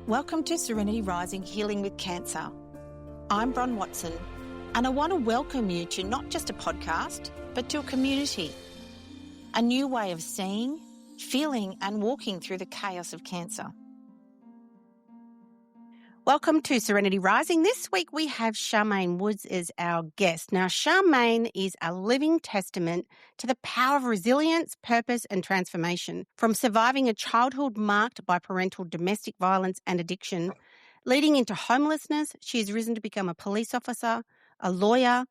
Welcome to Serenity Rising Healing with Cancer. I'm Bron Watson, and I want to welcome you to not just a podcast, but to a community, a new way of seeing, feeling, and walking through the chaos of cancer. Welcome to Serenity Rising. This week we have Charmain Woods as our guest. Now, Charmain is a living testament to the power of resilience, purpose, and transformation. From surviving a childhood marked by parental domestic violence and addiction, leading into homelessness, she has risen to become a police officer, a lawyer,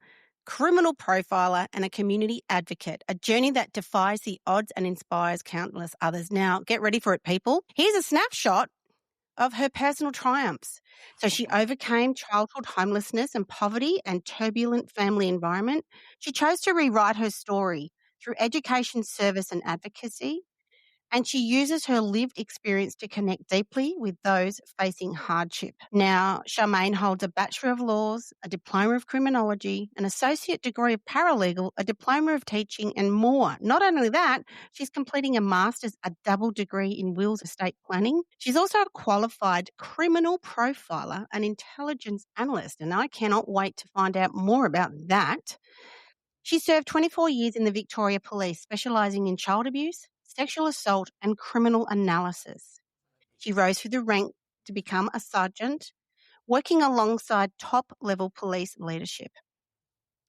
criminal profiler, and a community advocate, a journey that defies the odds and inspires countless others. Now, get ready for it, people. Here's a snapshot of her personal triumphs. So she overcame childhood homelessness and poverty and turbulent family environment. She chose to rewrite her story through education, service, and advocacy. And she uses her lived experience to connect deeply with those facing hardship. Now, Charmain holds a Bachelor of Laws, a Diploma of Criminology, an Associate Degree of Paralegal, a Diploma of Teaching, and more. Not only that, she's completing a Master's, a double degree in Wills Estate Planning. She's also a qualified criminal profiler and intelligence analyst, and I cannot wait to find out more about that. She served 24 years in the Victoria Police, specialising in child abuse, sexual assault, and criminal analysis. She rose through the ranks to become a sergeant, working alongside top-level police leadership.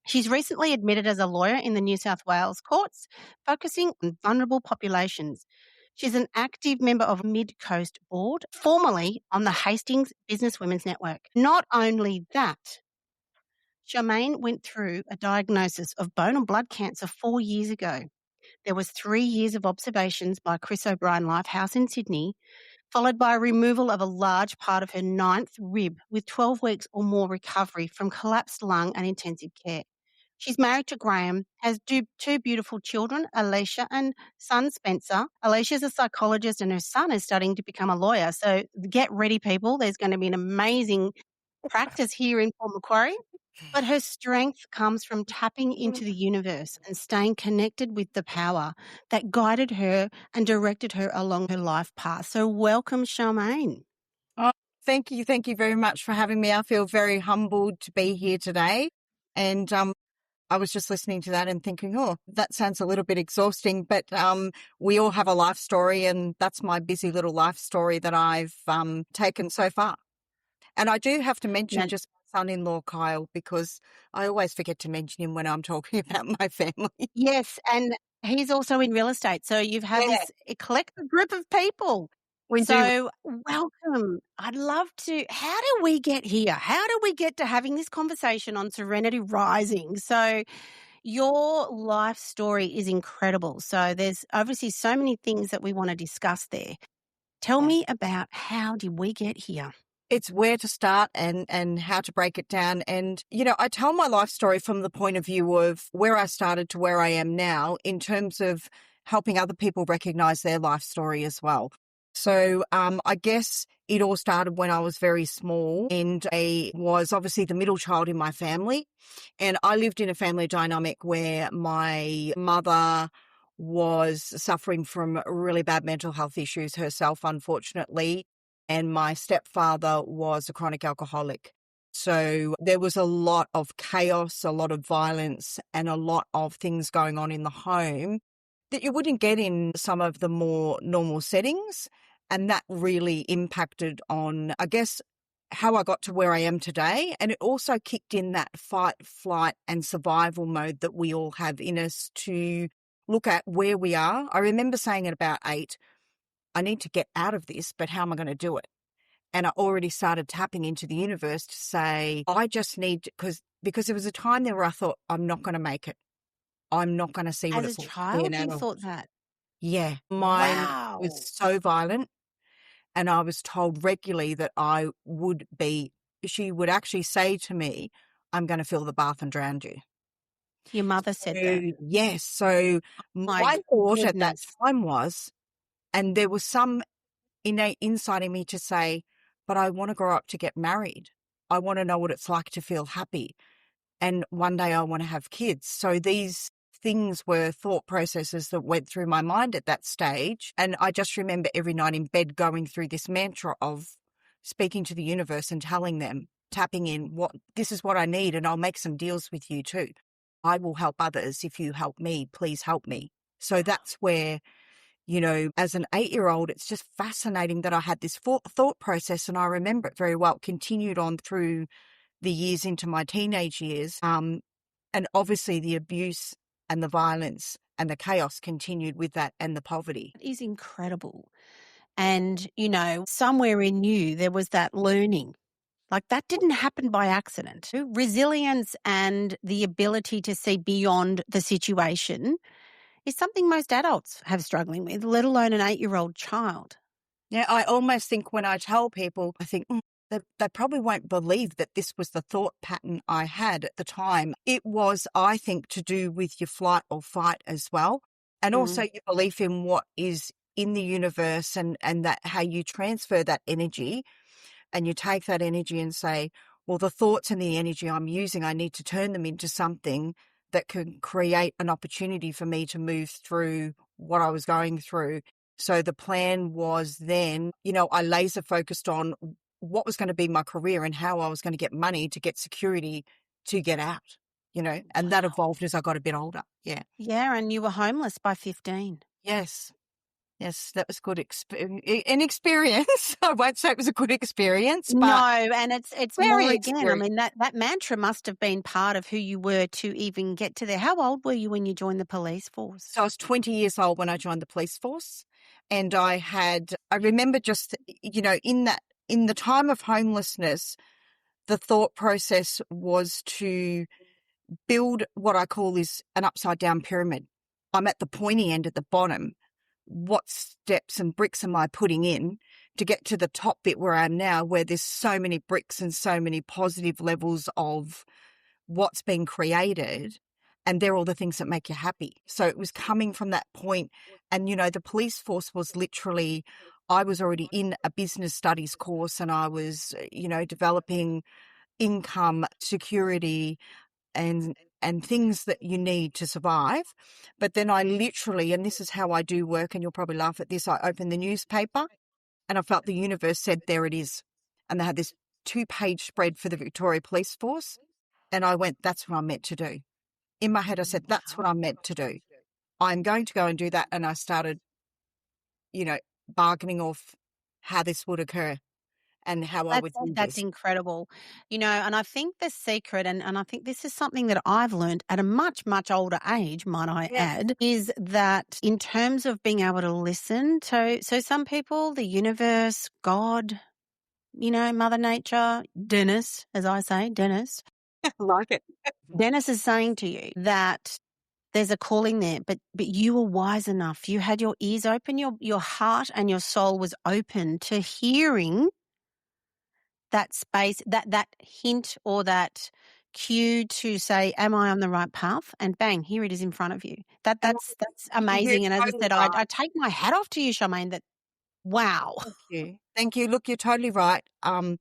She's recently admitted as a lawyer in the New South Wales courts, focusing on vulnerable populations. She's an active member of Mid Coast Board, formerly on the Hastings Business Women's Network. Not only that, Charmain went through a diagnosis of bone and blood cancer 4 years ago. There was 3 years of observations by Chris O'Brien Lifehouse in Sydney, followed by a removal of a large part of her 9th rib with 12 weeks or more recovery from collapsed lung and intensive care. She's married to Graham, has two beautiful children, Alicia and son Spencer. Alicia's a psychologist and her son is studying to become a lawyer. So get ready, people. There's going to be an amazing practice here in Port Macquarie. But her strength comes from tapping into the universe and staying connected with the power that guided her and directed her along her life path. So welcome, Charmain. Oh, thank you. Thank you very much for having me. I feel very humbled to be here today. And I was just listening to that and thinking, oh, that sounds a little bit exhausting, but we all have a life story, and that's my busy little life story that I've taken so far. And I do have to mention just my son-in-law, Kyle, because I always forget to mention him when I'm talking about my family. Yes, and he's also in real estate. So you've had this eclectic group of people. So welcome. I'd love to, how do we get here? How do we get to having this conversation on Serenity Rising? So your life story is incredible. So there's obviously so many things that we want to discuss there. Tell me about how did we get here? It's where to start and how to break it down. And, you know, I tell my life story from the point of view of where I started to where I am now in terms of helping other people recognize their life story as well. So I guess it all started when I was very small, and I was obviously the middle child in my family. And I lived in a family dynamic where my mother was suffering from really bad mental health issues herself, unfortunately. And my stepfather was a chronic alcoholic. So there was a lot of chaos, a lot of violence, and a lot of things going on in the home that you wouldn't get in some of the more normal settings. And that really impacted on, I guess, how I got to where I am today. And it also kicked in that fight, flight, and survival mode that we all have in us to look at where we are. I remember saying at about 8, I need to get out of this, but how am I going to do it? And I already started tapping into the universe to say, I just need, because there was a time there where I thought, I'm not going to make it. I'm not going to see what it's like. As a child, you thought that? Yeah. Mine was so violent. And I was told regularly that she would actually say to me, I'm going to fill the bath and drown you. Your mother said that? Yes. So my thought at that time was, and there was some innate inside in me to say, but I want to grow up to get married. I want to know what it's like to feel happy. And one day I want to have kids. So these things were thought processes that went through my mind at that stage. And I just remember every night in bed going through this mantra of, speaking to the universe and telling them, tapping in, this is what I need, and I'll make some deals with you too. I will help others. If you help me, please help me. So that's where, as an 8-year-old, it's just fascinating that I had this thought process, and I remember it very well. It continued on through the years into my teenage years. And obviously the abuse and the violence and the chaos continued with that, and the poverty. It is incredible. And, somewhere in you, there was that learning. Like that didn't happen by accident. Resilience and the ability to see beyond the situation is something most adults have struggling with, let alone an 8-year-old child. Yeah, I almost think when I tell people, I think they probably won't believe that this was the thought pattern I had at the time. It was, I think, to do with your flight or fight as well. And also your belief in what is in the universe, and that how you transfer that energy, and you take that energy and say, well, the thoughts and the energy I'm using, I need to turn them into something that can create an opportunity for me to move through what I was going through. So the plan was then, I laser focused on what was going to be my career and how I was going to get money to get security to get out, and that evolved as I got a bit older. Yeah. Yeah, and you were homeless by 15. Yes. Yes, that was good an experience. I won't say it was a good experience, but no, and it's very more again. I experienced. mean, that mantra must have been part of who you were to even get to there. How old were you when you joined the police force? So I was 20 years old when I joined the police force, and I remember just, in the time of homelessness, the thought process was to build what I call is an upside down pyramid. I'm at the pointy end at the bottom. What steps and bricks am I putting in to get to the top bit where I am now, where there's so many bricks and so many positive levels of what's been created, and they're all the things that make you happy. So it was coming from that point. And, the police force was literally, I was already in a business studies course, and I was, developing income, security, and things that you need to survive. But then I literally, and this is how I do work, and you'll probably laugh at this, I opened the newspaper and I felt the universe said, there it is. And they had this 2-page spread for the Victoria Police Force. And I went, that's what I'm meant to do. In my head, I said, that's what I'm meant to do. I'm going to go and do that. And I started, bargaining off how this would occur and how I would do That's this. incredible. And I think the secret, and I think this is something that I've learned at a much, much older age, might I add, is that in terms of being able to listen to, so some people, the universe, God, Mother Nature, Dennis, as I say, Dennis. I like it. Dennis is saying to you that there's a calling there, but you were wise enough. You had your ears open, your heart and your soul was open to hearing that space, that hint or that cue to say, am I on the right path? And bang, here it is in front of you. That's amazing. And as I said, I take my hat off to you, Charmain, that wow. Thank you. Look, you're totally right. And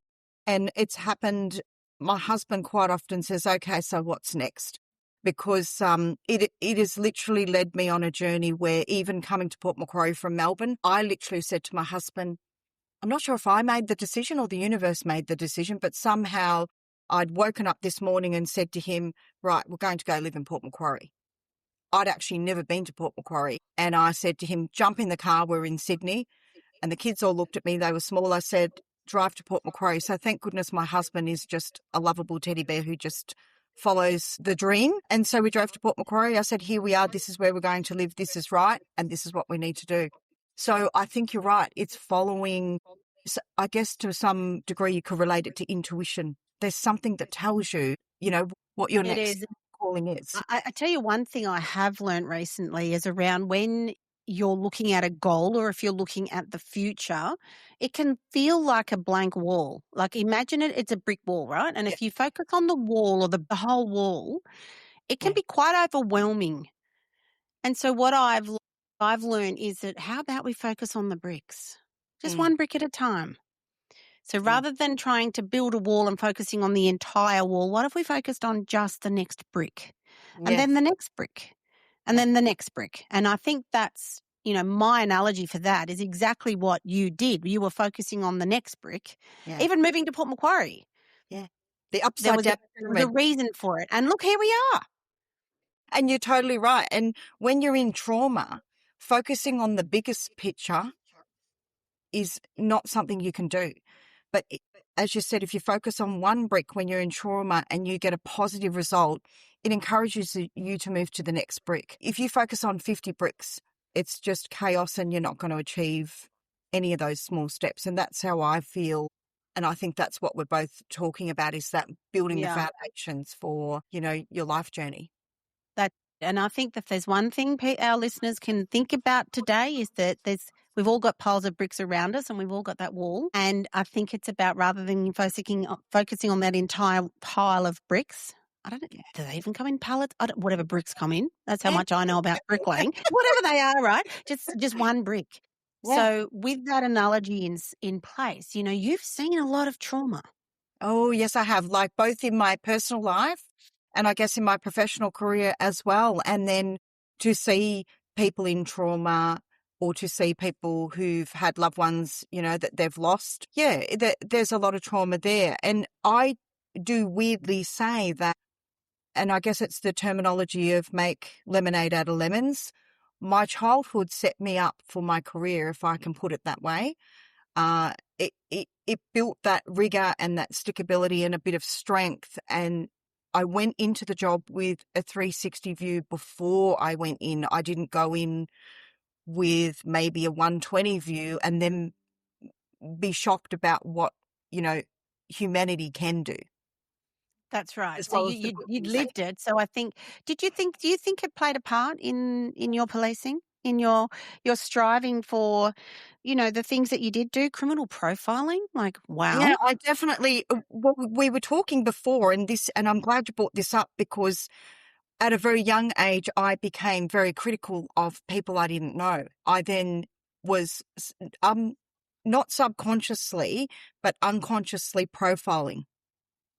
it's happened. My husband quite often says, okay, so what's next? Because it has literally led me on a journey where, even coming to Port Macquarie from Melbourne, I literally said to my husband, I'm not sure if I made the decision or the universe made the decision, but somehow I'd woken up this morning and said to him, right, we're going to go live in Port Macquarie. I'd actually never been to Port Macquarie. And I said to him, jump in the car, we're in Sydney. And the kids all looked at me, they were small. I said, drive to Port Macquarie. So thank goodness my husband is just a lovable teddy bear who just follows the dream. And so we drove to Port Macquarie. I said, here we are, this is where we're going to live, this is right, and this is what we need to do. So I think you're right. It's following, I guess to some degree you could relate it to intuition. There's something that tells you, what your next calling is. I tell you one thing I have learned recently is around when you're looking at a goal, or if you're looking at the future, it can feel like a blank wall. Like imagine it's a brick wall, right? And if you focus on the wall or the whole wall, it can be quite overwhelming. And so what I've learned is that how about we focus on the bricks? Just one brick at a time. So rather than trying to build a wall and focusing on the entire wall, what if we focused on just the next brick? And then the next brick, and then the next brick. And I think that's my analogy for that is exactly what you did. You were focusing on the next brick, even moving to Port Macquarie. Yeah. The There upside was down a reason for it. And look, here we are. And you're totally right. And when you're in trauma, focusing on the biggest picture is not something you can do. But as you said, if you focus on one brick when you're in trauma and you get a positive result, it encourages you to move to the next brick. If you focus on 50 bricks, it's just chaos and you're not going to achieve any of those small steps. And that's how I feel. And I think that's what we're both talking about, is that building the foundations for, your life journey. And I think that there's one thing our listeners can think about today is that we've all got piles of bricks around us and we've all got that wall. And I think it's about, rather than focusing on that entire pile of bricks, I don't know, do they even come in pallets? Whatever bricks come in. That's how much I know about bricklaying. Whatever they are, right? Just one brick. Yeah. So with that analogy in place, you've seen a lot of trauma. Oh, yes, I have. Like both in my personal life and I guess in my professional career as well. And then to see people in trauma or to see people who've had loved ones, that they've lost. Yeah, there's a lot of trauma there. And I do weirdly say that, and I guess it's the terminology of make lemonade out of lemons. My childhood set me up for my career, if I can put it that way. It built that rigor and that stickability and a bit of strength. And I went into the job with a 360 view before I went in. I didn't go in with maybe a 120 view and then be shocked about what, humanity can do. That's right. So you'd lived it. So I think, do you think it played a part in your policing, in your striving for, the things that you did do, criminal profiling? Like, wow. Yeah, I definitely, well, we were talking before and I'm glad you brought this up, because at a very young age, I became very critical of people I didn't know. I then was, not subconsciously, but unconsciously profiling.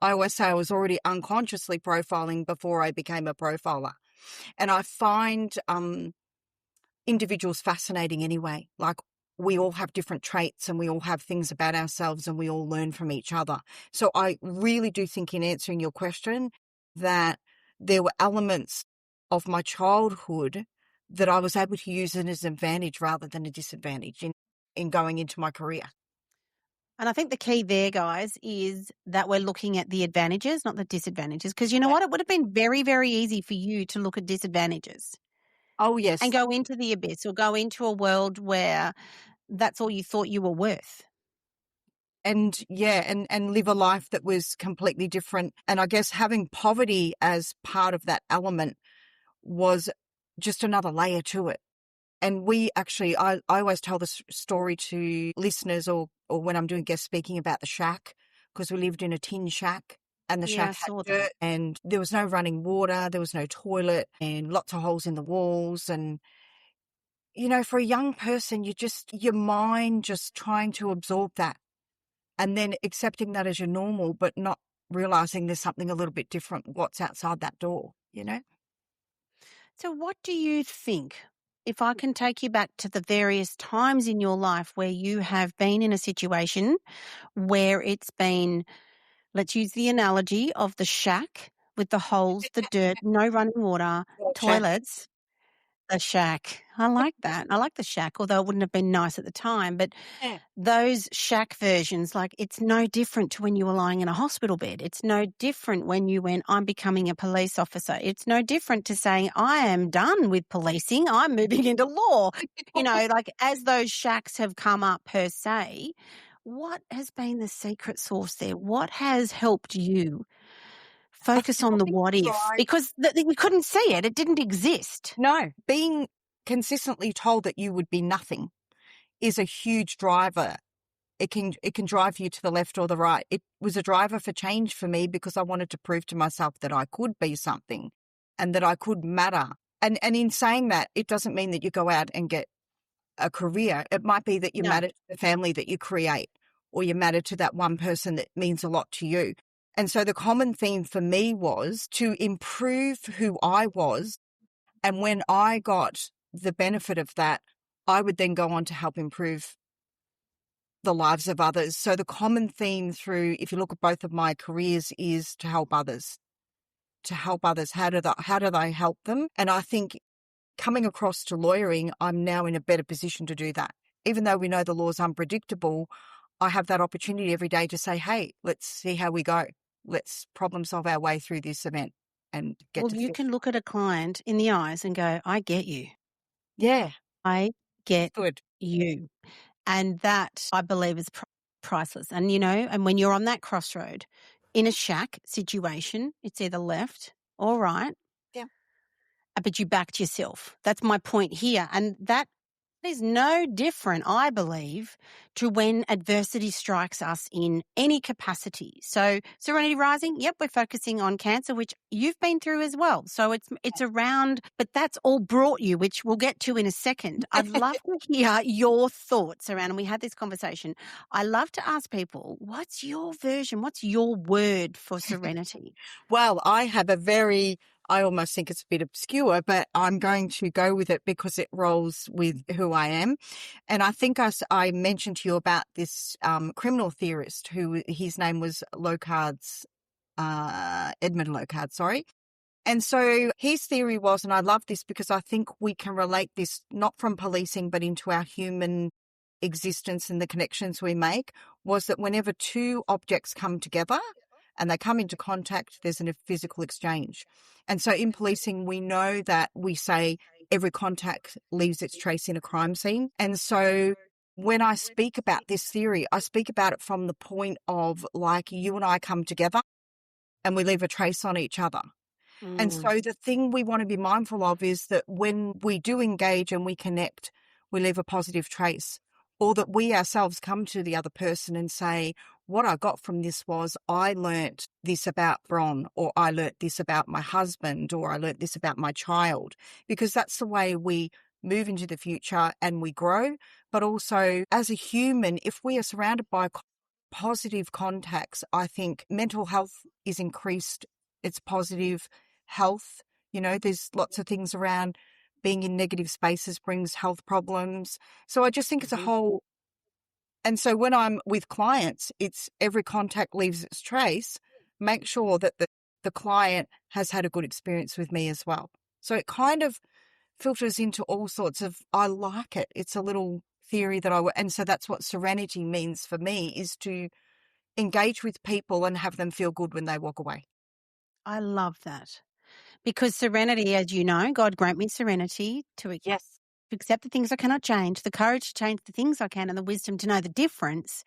I always say I was already unconsciously profiling before I became a profiler. And I find individuals fascinating anyway. Like, we all have different traits and we all have things about ourselves and we all learn from each other. So I really do think, in answering your question, that there were elements of my childhood that I was able to use as an advantage rather than a disadvantage in going into my career. And I think the key there, guys, is that we're looking at the advantages, not the disadvantages. Because you know what? It would have been very, very easy for you to look at disadvantages. Oh, yes. And go into the abyss or go into a world where that's all you thought you were worth. And and live a life that was completely different. And I guess having poverty as part of that element was just another layer to it. And we actually, I always tell this story to listeners or when I'm doing guest speaking about the shack, because we lived in a tin shack and the shack had dirt and there was no running water, there was no toilet and lots of holes in the walls. And, for a young person, your mind just trying to absorb that and then accepting that as your normal, but not realizing there's something a little bit different, what's outside that door, So what do you think, if I can take you back to the various times in your life where you have been in a situation where it's been, let's use the analogy of the shack with the holes, the dirt, no running water, toilets, the shack. I like that. I like the shack, although it wouldn't have been nice at the time. But those shack versions, like, it's no different to when you were lying in a hospital bed. It's no different when you went, I'm becoming a police officer. It's no different to saying, I am done with policing. I'm moving into law. Like, as those shacks have come up per se, what has been the secret sauce there? What has helped you focus on the what if? Because you couldn't see it. It didn't exist. No, being consistently told that you would be nothing is a huge driver. It can drive you to the left or the right. It was a driver for change for me because I wanted to prove to myself that I could be something and that I could matter. And in saying that, it doesn't mean that you go out and get a career. It might be that you matter to the family that you create, or you matter to that one person that means a lot to you. And so the common theme for me was to improve who I was. And when I got the benefit of that, I would then go on to help improve the lives of others. So the common theme through, if you look at both of my careers, is to help others. To help others. How do they help them? And I think coming across to lawyering, I'm now in a better position to do that. Even though we know the law's unpredictable, I have that opportunity every day to say, hey, let's see how we go. Let's problem solve our way through this event and get Well, to you finish. can look at a client in the eyes and go, I get you. Yeah, I get good. you. And that, I believe, is priceless. And, and when you're on that crossroad in a shack situation, it's either left or right, Yeah. but you backed yourself. That's my point here. And that is no different, I believe, to when adversity strikes us in any capacity. So Serenity Rising, yep, we're focusing on cancer, which you've been through as well. So it's around, but that's all brought you, which we'll get to in a second. I'd love to hear your thoughts around, and we had this conversation. I love to ask people, what's your version? What's your word for serenity? Well, I have I almost think it's a bit obscure, but I'm going to go with it because it rolls with who I am. And I think I mentioned to you about this criminal theorist who his name was Locard's, Edmund Locard, sorry. And so his theory was, and I love this because I think we can relate this not from policing, but into our human existence and the connections we make, was that whenever two objects come together and they come into contact, there's a physical exchange. And so in policing, we know that we say every contact leaves its trace in a crime scene. And so when I speak about this theory, I speak about it from the point of like you and I come together and we leave a trace on each other. And so the thing we want to be mindful of is that when we do engage and we connect, we leave a positive trace, or that we ourselves come to the other person and say, what I got from this was I learnt this about Bron, or I learnt this about my husband, or I learnt this about my child, because that's the way we move into the future and we grow. But also as a human, if we are surrounded by positive contacts, I think mental health is increased. It's positive health. There's lots of things around being in negative spaces brings health problems. So I just think it's a whole. And so when I'm with clients, it's every contact leaves its trace. Make sure that the client has had a good experience with me as well. So it kind of filters into all sorts of, I like it. It's a little theory and so that's what serenity means for me, is to engage with people and have them feel good when they walk away. I love that. Because serenity, as you know, God grant me serenity to Yes. accept the things I cannot change, the courage to change the things I can, and the wisdom to know the difference,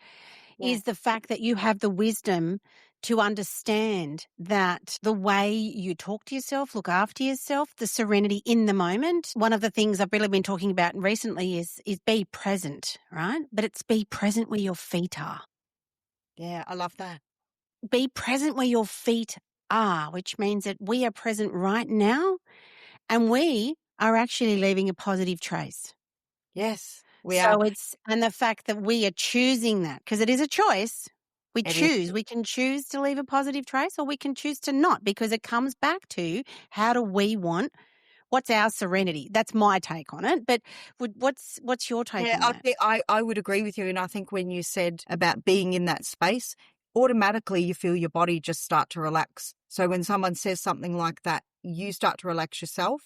Yeah. is the fact that you have the wisdom to understand that the way you talk to yourself, look after yourself, the serenity in the moment. One of the things I've really been talking about recently is be present, right? But it's be present where your feet are. Yeah, I love that. Be present where your feet are, which means that we are present right now and we are actually leaving a positive trace. Yes, we are. So and the fact that we are choosing that, because it is a choice. We It is. choose. We can choose to leave a positive trace or we can choose to not, because it comes back to how do we want, what's our serenity? That's my take on it. But what's your take Yeah, on that? I would agree with you. And I think when you said about being in that space, automatically you feel your body just start to relax. So when someone says something like that, you start to relax yourself.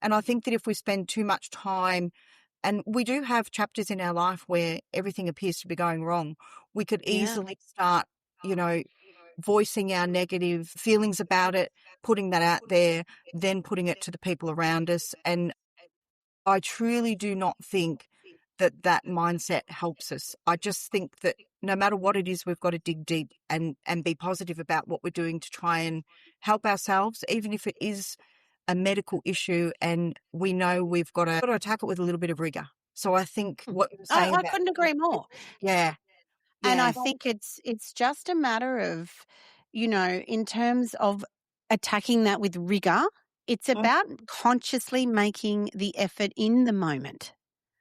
And I think that if we spend too much time, and we do have chapters in our life where everything appears to be going wrong, we could Yeah. easily start, voicing our negative feelings about it, putting that out there, then putting it to the people around us. And I truly do not think that mindset helps us. I just think that no matter what it is, we've got to dig deep and be positive about what we're doing to try and help ourselves, even if it is a medical issue, and we know we've got to attack it with a little bit of rigor. So I think what you're saying I about, couldn't agree more. yeah, And I yeah, think it's just a matter of, in terms of attacking that with rigor, it's mm, about consciously making the effort in the moment.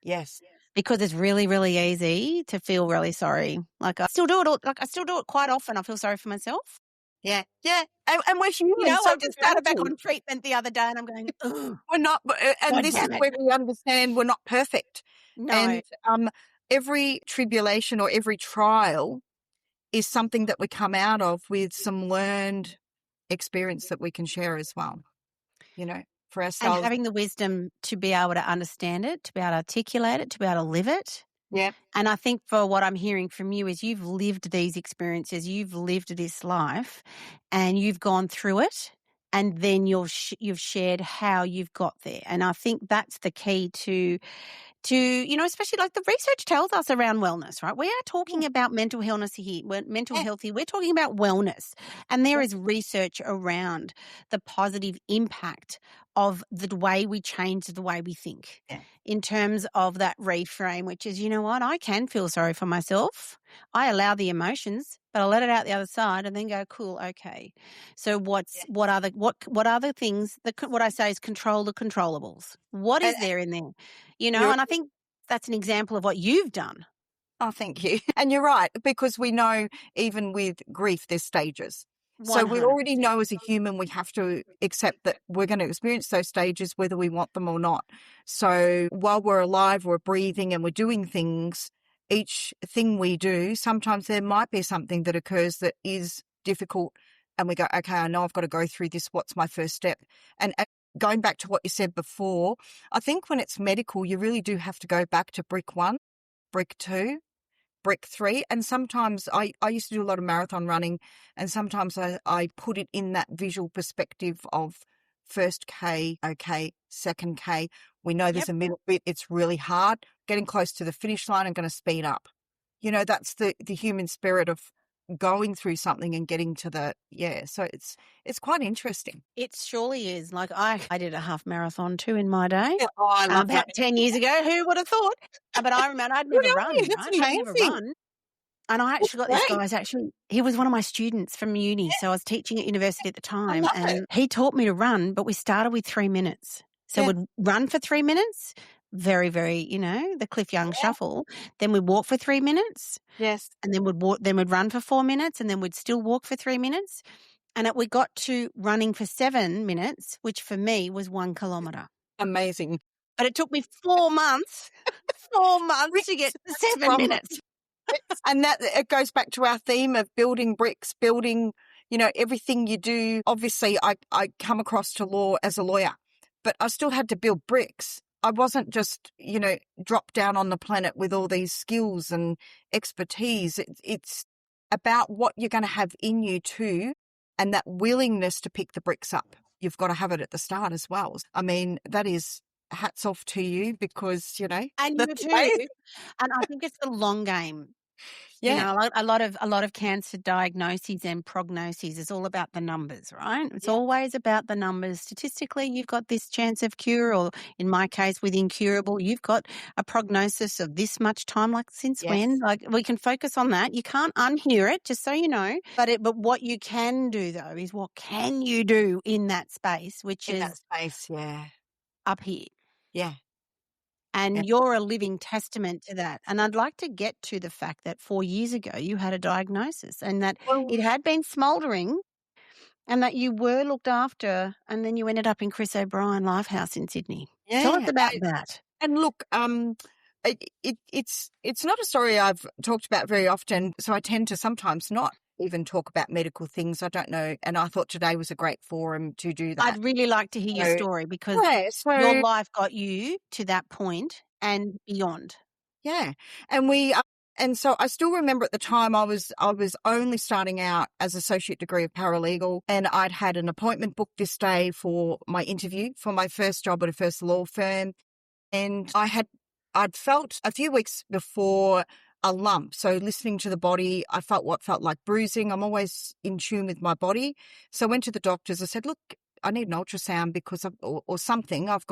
yes, Because it's really, really easy to feel really sorry. Like I still do it I still do it quite often. I feel sorry for myself. yeah, yeah. And we're human, so I we just started back do. on treatment the other day and I'm going, oh, We're not, and God this is damn it. where we understand we're not perfect. No. And every tribulation or every trial is something that we come out of with some learned experience that we can share as well, for And ourselves. having the wisdom to be able to understand it, to be able to articulate it, to be able to live it. Yeah. And I think for what I'm hearing from you is you've lived these experiences, you've lived this life, and you've gone through it, and then you've shared how you've got there. And I think that's the key to especially like the research tells us around wellness, right? We are talking about mental illness here, mental Yeah. health here. We're talking about wellness. And there Yeah. is research around the positive impact of the way we change the way we think in terms of that reframe, which is, you know what, I can feel sorry for myself. I allow the emotions, but I let it out the other side and then go, cool, okay. So what are the things that what I say is control the controllables? What is And there in there? you're And I think that's an example of what you've done. Oh, thank you. And you're right, because we know even with grief, there's stages. So we 100%. already know as a human, we have to accept that we're going to experience those stages, whether we want them or not. So while we're alive, we're breathing and we're doing things, each thing we do, sometimes there might be something that occurs that is difficult. And we go, okay, I know I've got to go through this. What's my first step? And going back to what you said before, I think when it's medical, you really do have to go back to brick 1, brick 2, brick 3. And sometimes I used to do a lot of marathon running, and sometimes I put it in that visual perspective of first K, okay, second K. We know there's a middle bit. It's really hard. Getting close to the finish line, I'm going to speed up. That's the human spirit of going through something and getting to so it's quite interesting. It surely is. Like I did a half marathon too in my day. Yeah, oh, I love about that. 10 years ago. Who would have thought? But I remember I'd Good never on you. run, That's right? I'd never amazing. run. And I actually got this he was one of my students from uni. So I was teaching at university at the time, and he taught me to run, but we started with 3 minutes. So we'd run for 3 minutes, very, very, the Cliff Young shuffle. Then we'd walk for 3 minutes. Yes. And then we'd run for 4 minutes, and then we'd still walk for 3 minutes. And we got to running for 7 minutes, which for me was 1 kilometre. Amazing. But it took me 4 months, 4 months to get to 7 minutes. And that it goes back to our theme of building bricks, building, everything you do. Obviously, I come across to law as a lawyer, but I still had to build bricks. I wasn't just, dropped down on the planet with all these skills and expertise. It's about what you're going to have in you too, and that willingness to pick the bricks up. You've got to have it at the start as well. I mean, that is hats off to you because, And you too. And I think it's the long game. Yeah. A lot of cancer diagnoses and prognoses is all about the numbers, right? It's always about the numbers. Statistically, you've got this chance of cure, or in my case, with incurable, you've got a prognosis of this much time. Like since when? Like we can focus on that. You can't unhear it, just so you know. But what you can do though is what can you do in that space, which is that space, up here. Yeah. And you're a living testament to that. And I'd like to get to the fact that 4 years ago you had a diagnosis and that it had been smouldering and that you were looked after, and then you ended up in Chris O'Brien Lifehouse in Sydney. Yeah. Tell us about that. And look, it's not a story I've talked about very often, so I tend to sometimes not even talk about medical things. I don't know. And I thought today was a great forum to do that. I'd really like to hear your story because your life got you to that point and beyond. Yeah. And so I still remember at the time I was only starting out as associate degree of paralegal, and I'd had an appointment booked this day for my interview for my first job at a first law firm. And I'd felt a few weeks before a lump. So listening to the body, I felt what felt like bruising. I'm always in tune with my body. So I went to the doctors. I said, look, I need an ultrasound because or something. I've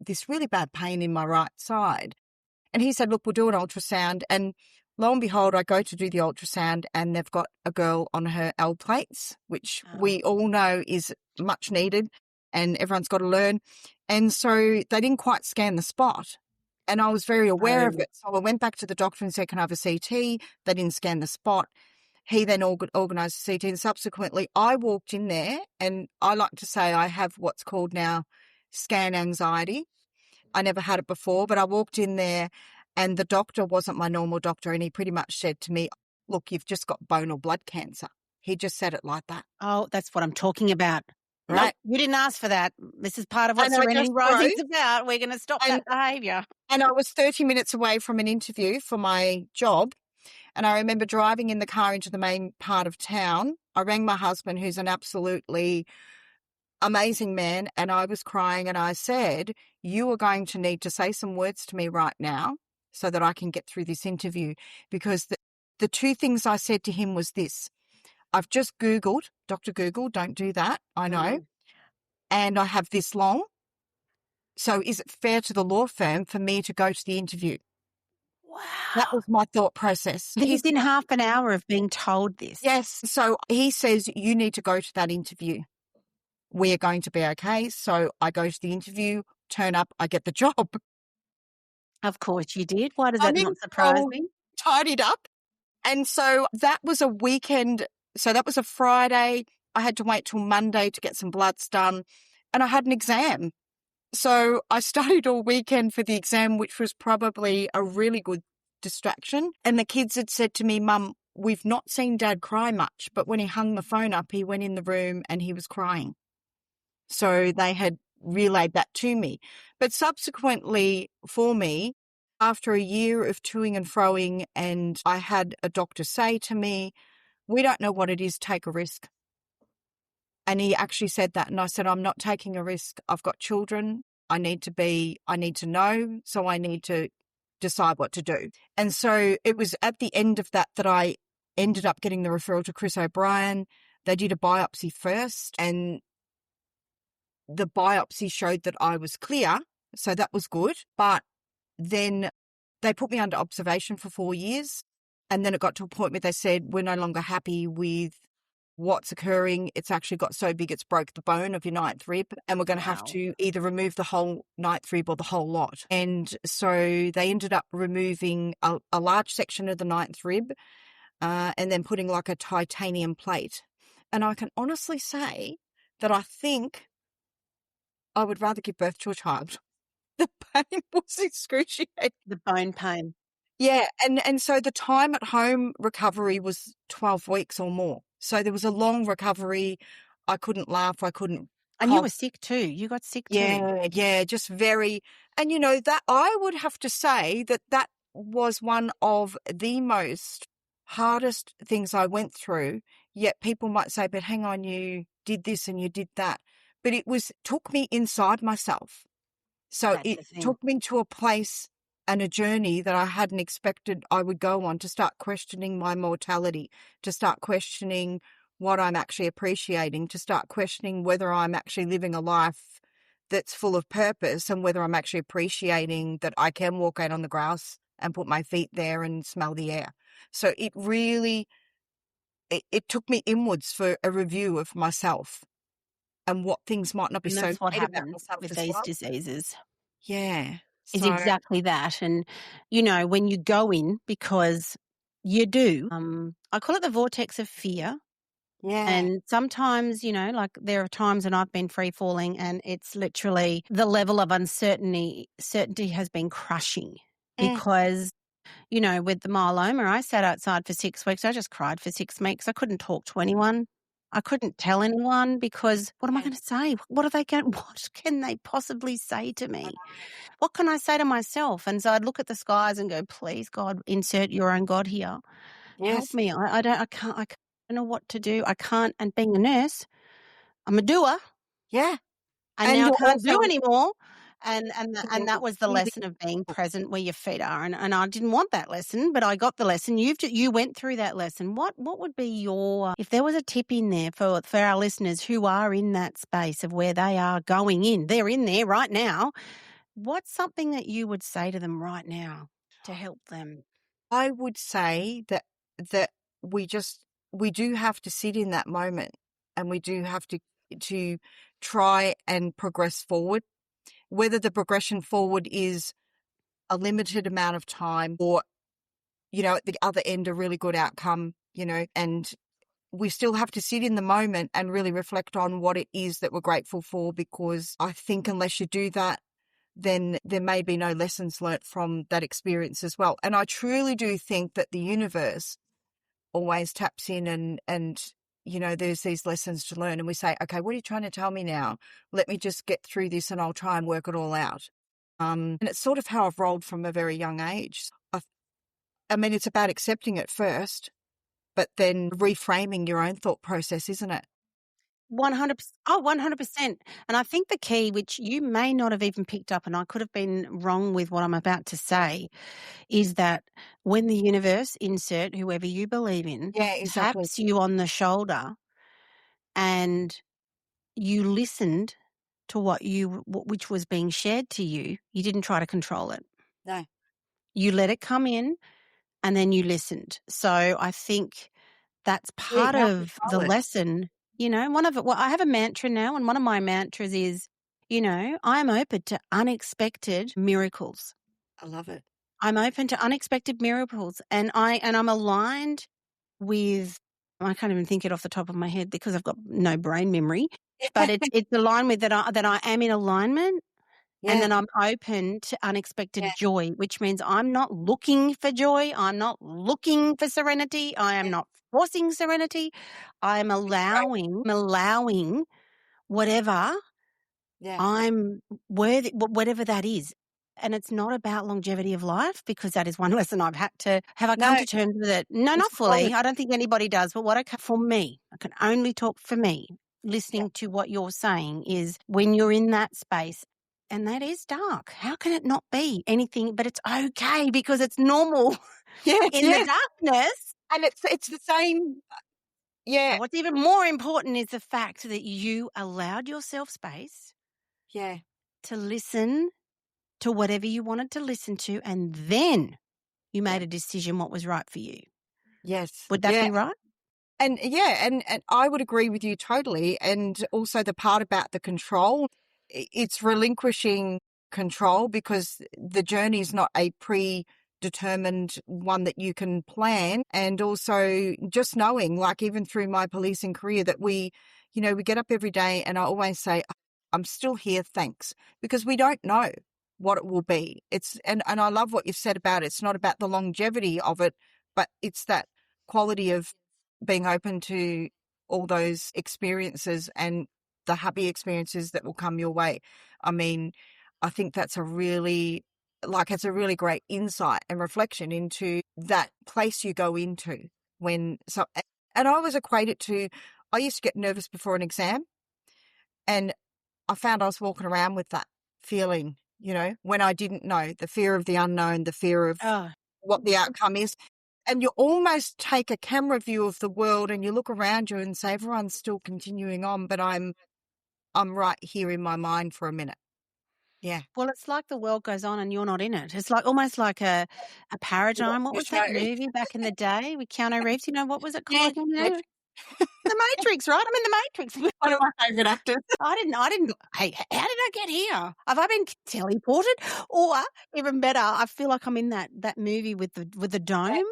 this really bad pain in my right side. And he said, look, we'll do an ultrasound. And lo and behold, I go to do the ultrasound and they've got a girl on her L plates, which we all know is much needed and everyone's got to learn. And so they didn't quite scan the spot. And I was very aware of it. So I went back to the doctor and said, can I have a CT? They didn't scan the spot. He then organised a CT, and subsequently I walked in there, and I like to say I have what's called now scan anxiety. I never had it before, but I walked in there and the doctor wasn't my normal doctor, and he pretty much said to me, look, you've just got bone or blood cancer. He just said it like that. Oh, that's what I'm talking about. Nope, Right. you didn't ask for that. This is part of what And I Serenity just froze. Rising's about. We're going to stop And, that behaviour. and I was 30 minutes away from an interview for my job. And I remember driving in the car into the main part of town. I rang my husband, who's an absolutely amazing man, and I was crying, and I said, you are going to need to say some words to me right now so that I can get through this interview. Because the two things I said to him was this: I've just Googled, Dr. Google, don't do that, I know, and I have this long. So is it fair to the law firm for me to go to the interview? Wow. That was my thought process. Within half an hour of being told this. Yes. So he says, you need to go to that interview. We are going to be okay. So I go to the interview, turn up, I get the job. Of course you did. Why does I'm that in not surprise control, me? tidied up. And so that was a weekend. So that was a Friday. I had to wait till Monday to get some bloods done. And I had an exam. So I studied all weekend for the exam, which was probably a really good distraction. And the kids had said to me, Mum, we've not seen Dad cry much, but when he hung the phone up, he went in the room and he was crying. So they had relayed that to me. But subsequently for me, after a year of toing and froing, and I had a doctor say to me, we don't know what it is, take a risk. And he actually said that. And I said, I'm not taking a risk. I've got children. I need to know. So I need to decide what to do. And so it was at the end of that I ended up getting the referral to Chris O'Brien. They did a biopsy first, and the biopsy showed that I was clear. So that was good. But then they put me under observation for 4 years. And then it got to a point where they said, we're no longer happy with what's occurring. It's actually got so big it's broke the bone of your ninth rib, and we're going to have to either remove the whole ninth rib or the whole lot. And so they ended up removing a large section of the ninth rib and then putting like a titanium plate. And I can honestly say that I think I would rather give birth to a child. The pain was excruciating. The bone pain. Yeah, and so the time at home recovery was 12 weeks or more. So there was a long recovery. I couldn't laugh. I couldn't. And you were sick too. You got sick too. Yeah, just very. And, that I would have to say that was one of the most hardest things I went through. Yet people might say, but hang on, you did this and you did that. But took me inside myself. So it took me to a place and a journey that I hadn't expected I would go on, to start questioning my mortality, to start questioning what I'm actually appreciating, to start questioning whether I'm actually living a life that's full of purpose, and whether I'm actually appreciating that I can walk out on the grass and put my feet there and smell the air. So it really, it took me inwards for a review of myself and what things might not be And so that's what great about happens myself with as these well. diseases. Yeah. Is So, exactly that. And, when you go in, because you do, I call it the vortex of fear. yeah. And sometimes, like there are times when I've been free falling and it's literally the level of certainty has been crushing because, with the myeloma, I sat outside for 6 weeks. I just cried for 6 weeks. I couldn't talk to anyone. I couldn't tell anyone because what am I going to say? What can they possibly say to me? What can I say to myself? And so I'd look at the skies and go, please, God, insert your own God here. Help Yes. me. I don't know what to do. I can't. And being a nurse, I'm a doer. Yeah. And And now I you're can't do also anymore. And that was the really lesson of being present where your feet are. And I didn't want that lesson, but I got the lesson. You went through that lesson. What would be if there was a tip in there for our listeners who are in that space of where they are going in, they're in there right now. What's something that you would say to them right now to help them? I would say that we do have to sit in that moment, and we do have to try and progress forward. Whether the progression forward is a limited amount of time or, at the other end, a really good outcome, and we still have to sit in the moment and really reflect on what it is that we're grateful for, because I think unless you do that, then there may be no lessons learnt from that experience as well. And I truly do think that the universe always taps in and there's these lessons to learn, and we say, okay, what are you trying to tell me now? Let me just get through this and I'll try and work it all out. And it's sort of how I've rolled from a very young age. I mean, it's about accepting it first, but then reframing your own thought process, isn't it? 100%. Oh, 100%. And I think the key, which you may not have even picked up, and I could have been wrong with what I'm about to say, is that when the universe, insert whoever you believe in, Yeah, exactly. taps you on the shoulder and you listened to which was being shared to you, you didn't try to control it. No. You let it come in and then you listened. So I think that's Yeah, part now of the control it. lesson. I have a mantra now, and one of my mantras is, I'm open to unexpected miracles. I love it. I'm open to unexpected miracles, and I'm aligned with. I can't even think it off the top of my head because I've got no brain memory. But it's aligned with that I am in alignment, and then I'm open to unexpected joy, which means I'm not looking for joy. I'm not looking for serenity. I am not forcing serenity. I'm allowing whatever I'm worthy, whatever that is. And it's not about longevity of life, because that is one lesson I've had to have. I come to terms with it. No, not fully. I don't think anybody does. But for me, I can only talk for me. Listening to what you're saying is, when you're in that space, and that is dark. How can it not be anything? But it's okay, because it's normal in the darkness. And it's the same. Yeah. And what's even more important is the fact that you allowed yourself space to listen to whatever you wanted to listen to, and then you made a decision what was right for you. Yes. Would that be right? And and I would agree with you totally. And also the part about the control, it's relinquishing control, because the journey is not a predetermined one that you can plan. And also just knowing, like even through my policing career, that we get up every day, and I always say, I'm still here, thanks, because we don't know what it will be. And I love what you've said about it. It's not about the longevity of it, but it's that quality of being open to all those experiences and the happy experiences that will come your way. I mean, I think that's it's a really great insight and reflection into that place you go into and I always equate it to, I used to get nervous before an exam, and I found I was walking around with that feeling, when I didn't know, the fear of the unknown, the fear of what the outcome is. And you almost take a camera view of the world and you look around you and say, everyone's still continuing on, but I'm right here in my mind for a minute. Yeah. Well, it's like the world goes on and you're not in it. It's like almost like a paradigm. What was that movie back in the day with Keanu Reeves? What was it called? The Matrix, right? I'm in the Matrix. One of my favourite actors. I didn't. Hey, how did I get here? Have I been teleported? Or even better, I feel like I'm in that movie with the dome,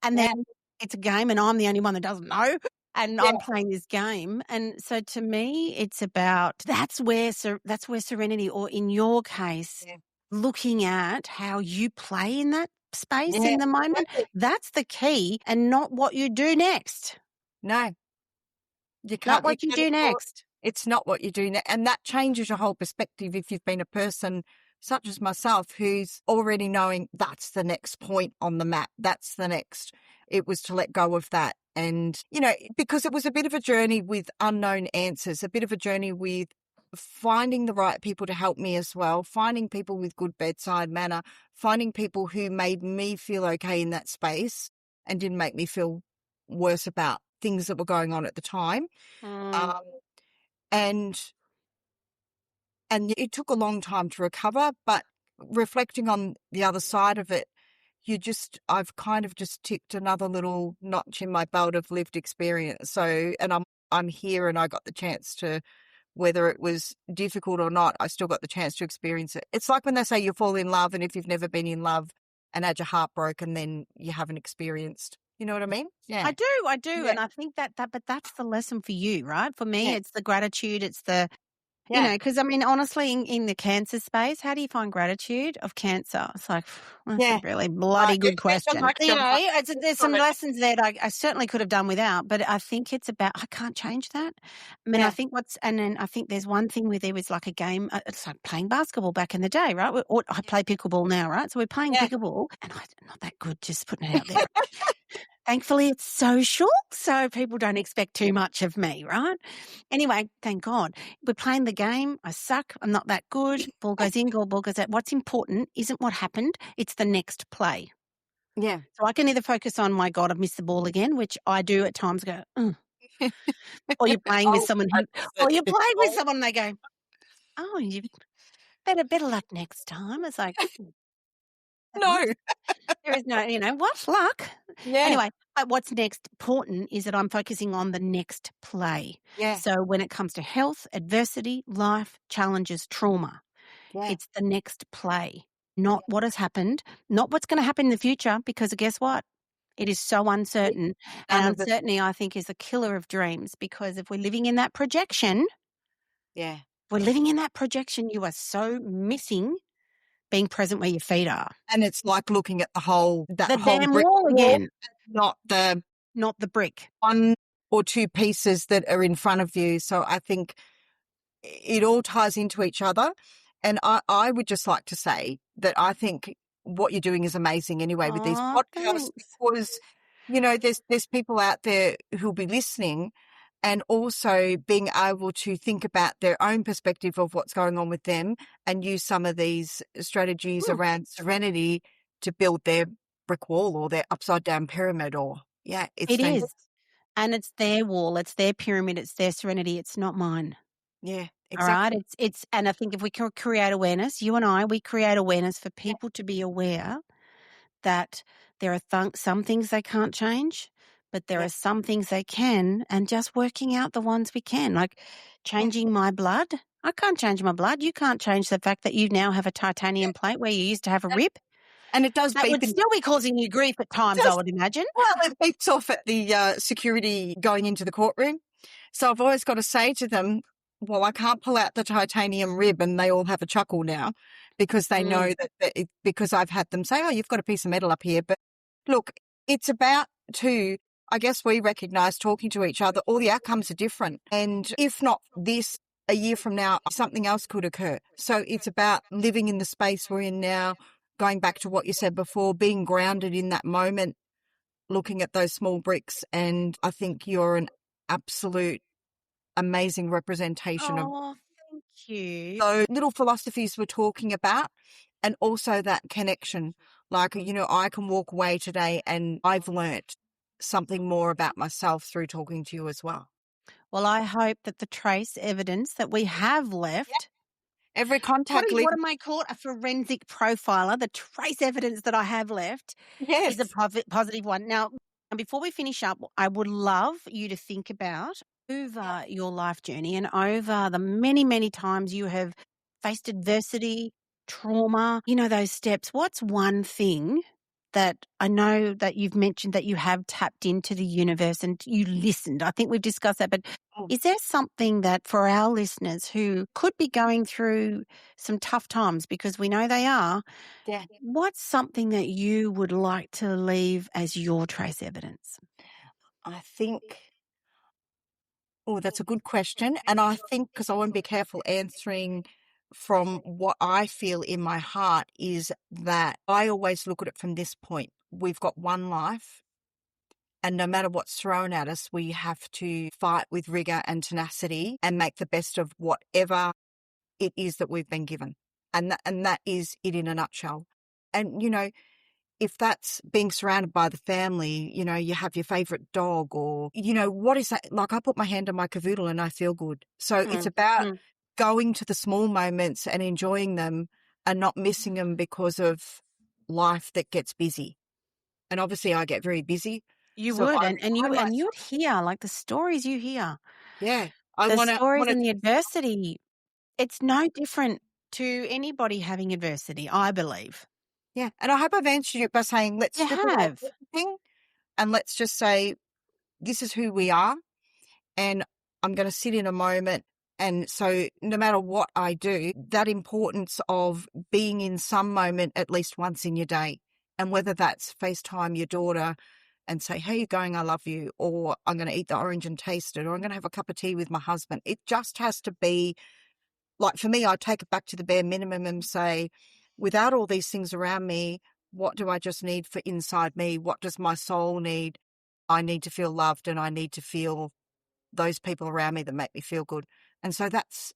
and then it's a game, and I'm the only one that doesn't know, and I'm playing this game. And so to me, it's about that's where serenity, or in your case, looking at how you play in that space in the moment. That's the key, and not what you do next. No. You can't. Not what you do next. It's not what you do next. And that changes your whole perspective if you've been a person such as myself who's already knowing that's the next point on the map. That's the next. It was to let go of that. And, because it was a bit of a journey with unknown answers, a bit of a journey with finding the right people to help me as well, finding people with good bedside manner, finding people who made me feel okay in that space and didn't make me feel worse about things that were going on at the time. And it took a long time to recover, but reflecting on the other side of it, I've kind of just ticked another little notch in my belt of lived experience. So, and I'm here, and I got the chance to, whether it was difficult or not, I still got the chance to experience it. It's like when they say you fall in love, and if you've never been in love and had your heart broken, then you haven't experienced. You know what I mean? Yeah. I do. Yeah. And I think but that's the lesson for you, right? For me, it's the gratitude. It's the You know, because I mean, honestly, in the cancer space, how do you find gratitude of cancer? It's like, that's a really bloody good question. You know, there's some lessons there that I certainly could have done without, but I think it's about, I can't change that. I mean, I think and then I think there's one thing where there was like a game, it's like playing basketball back in the day, right? Or I play pickleball now, right? So we're playing pickleball, and I'm not that good, just putting it out there. Thankfully, it's social, so people don't expect too much of me, right? Anyway, thank God. We're playing the game. I suck. I'm not that good. Ball goes in, ball goes out. What's important isn't what happened. It's the next play. Yeah. So I can either focus on, my God, I've missed the ball again, which I do at times go, or you're playing with someone and they go, oh, you've better luck next time. It's like, No. there is no, what luck? Yeah. Anyway, but what's next important is that I'm focusing on the next play. Yeah. So when it comes to health, adversity, life, challenges, trauma, it's the next play, not what has happened, not what's going to happen in the future, because guess what? It is so uncertain. And uncertainty, I think, is a killer of dreams, because if we're living in that projection, you are so missing being present where your feet are. And it's like looking at the whole damn brick wall again, not the brick. one or two pieces that are in front of you. So I think it all ties into each other. And I would just like to say that I think what you're doing is amazing anyway with these podcasts, because, there's people out there who'll be listening, and also being able to think about their own perspective of what's going on with them and use some of these strategies around serenity to build their brick wall or their upside down pyramid, it is. And it's their wall, it's their pyramid, it's their serenity, it's not mine. Yeah, exactly. All right. It's and I think if we can create awareness, you and I, we create awareness for people to be aware that there are some things they can't change, but there are some things they can, and just working out the ones we can, like changing my blood. I can't change my blood. You can't change the fact that you now have a titanium plate where you used to have a rib. And it does that would still be causing you grief at times, I would imagine. Well, it beeps off at the security going into the courtroom. So I've always got to say to them, well, I can't pull out the titanium rib, and they all have a chuckle now because they know that because I've had them say, oh, you've got a piece of metal up here. But look, it's about I guess we recognise, talking to each other, all the outcomes are different. And if not this, a year from now, something else could occur. So it's about living in the space we're in now, going back to what you said before, being grounded in that moment, looking at those small bricks. And I think you're an absolute amazing representation of thank you. those little philosophies we're talking about, and also that connection. Like, I can walk away today and I've learnt something more about myself through talking to you as well. Well, I hope that the trace evidence that we have left, every contact what am I called? A forensic profiler. The trace evidence that I have left is a positive one. Now, before we finish up, I would love you to think about over your life journey and over the many, many times you have faced adversity, trauma, those steps. What's one thing that I know that you've mentioned that you have tapped into the universe and you listened? I think we've discussed that, but is there something that for our listeners who could be going through some tough times, because we know they are, what's something that you would like to leave as your trace evidence? I think, that's a good question. And I think, because I want to be careful answering from what I feel in my heart, is that I always look at it from this point. We've got one life, and no matter what's thrown at us, we have to fight with rigor and tenacity and make the best of whatever it is that we've been given. And that is it in a nutshell. And, if that's being surrounded by the family, you have your favorite dog, or, what is that? Like, I put my hand on my cavoodle and I feel good. So it's about going to the small moments and enjoying them and not missing them because of life that gets busy. And obviously I get very busy. You would, and you would hear, like, the stories you hear. Yeah. The stories and the adversity. It's no different to anybody having adversity, I believe. Yeah. And I hope I've answered you by saying, let's strip away everything and let's just say, this is who we are. And I'm going to sit in a moment And so no matter what I do, that importance of being in some moment at least once in your day, and whether that's FaceTime your daughter and say, "How you going? I love you," or "I'm going to eat the orange and taste it," or "I'm going to have a cup of tea with my husband." It just has to be, like for me, I take it back to the bare minimum and say, without all these things around me, what do I just need for inside me? What does my soul need? I need to feel loved, and I need to feel those people around me that make me feel good. And so that's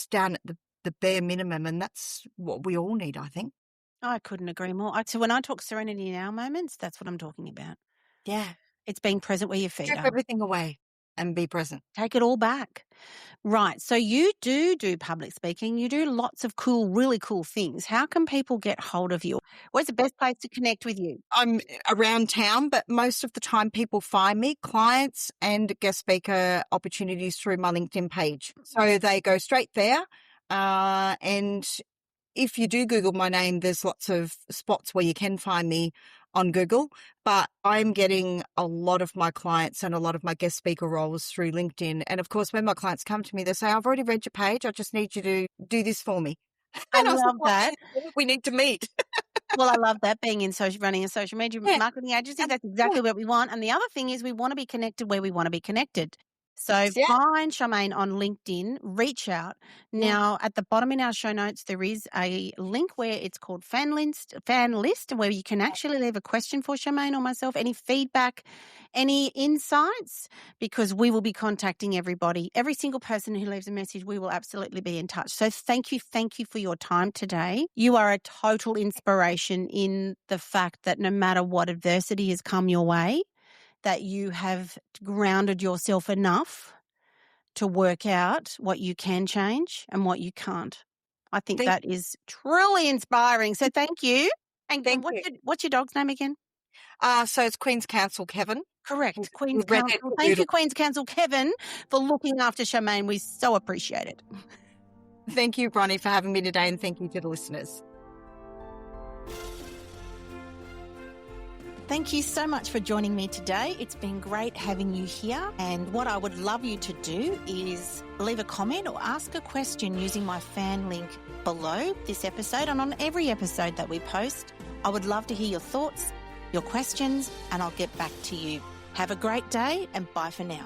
down at the bare minimum, and that's what we all need, I think. I couldn't agree more. So when I talk serenity in our moments, that's what I'm talking about. Yeah. It's being present where your feet Strip are. everything away and be present. Take it all back. Right. So you do public speaking. You do lots of cool, really cool things. How can people get hold of you? Where's the best place to connect with you? I'm around town, but most of the time people find me, clients and guest speaker opportunities, through my LinkedIn page. So they go straight there. And if you do Google my name, there's lots of spots where you can find me on Google, but I'm getting a lot of my clients and a lot of my guest speaker roles through LinkedIn. And of course, when my clients come to me, they say, "I've already read your page. I just need you to do this for me." I And I was love like, that. "Well, we need to meet." Well, I love that, being in running a social media Yeah. marketing agency. That's exactly what we want. And the other thing is we want to be connected where we want to be connected. So Yeah. find Charmain on LinkedIn, reach out. Yeah. Now, at the bottom in our show notes, there is a link where it's called fan list, where you can actually leave a question for Charmain or myself, any feedback, any insights, because we will be contacting everybody. Every single person who leaves a message, we will absolutely be in touch. So thank you for your time today. You are a total inspiration in the fact that no matter what adversity has come your way, that you have grounded yourself enough to work out what you can change and what you can't. I think that is truly inspiring. So thank you. And Thank you. what's your dog's name again? So it's Queen's Counsel Kevin. Correct. Queen's Redhead Counsel. Cavoodle. Thank you, Queen's Counsel Kevin, for looking after Charmain. We so appreciate it. Thank you, Bronnie, for having me today, and thank you to the listeners. Thank you so much for joining me today. It's been great having you here. And what I would love you to do is leave a comment or ask a question using my fan link below this episode and on every episode that we post. I would love to hear your thoughts, your questions, and I'll get back to you. Have a great day and bye for now.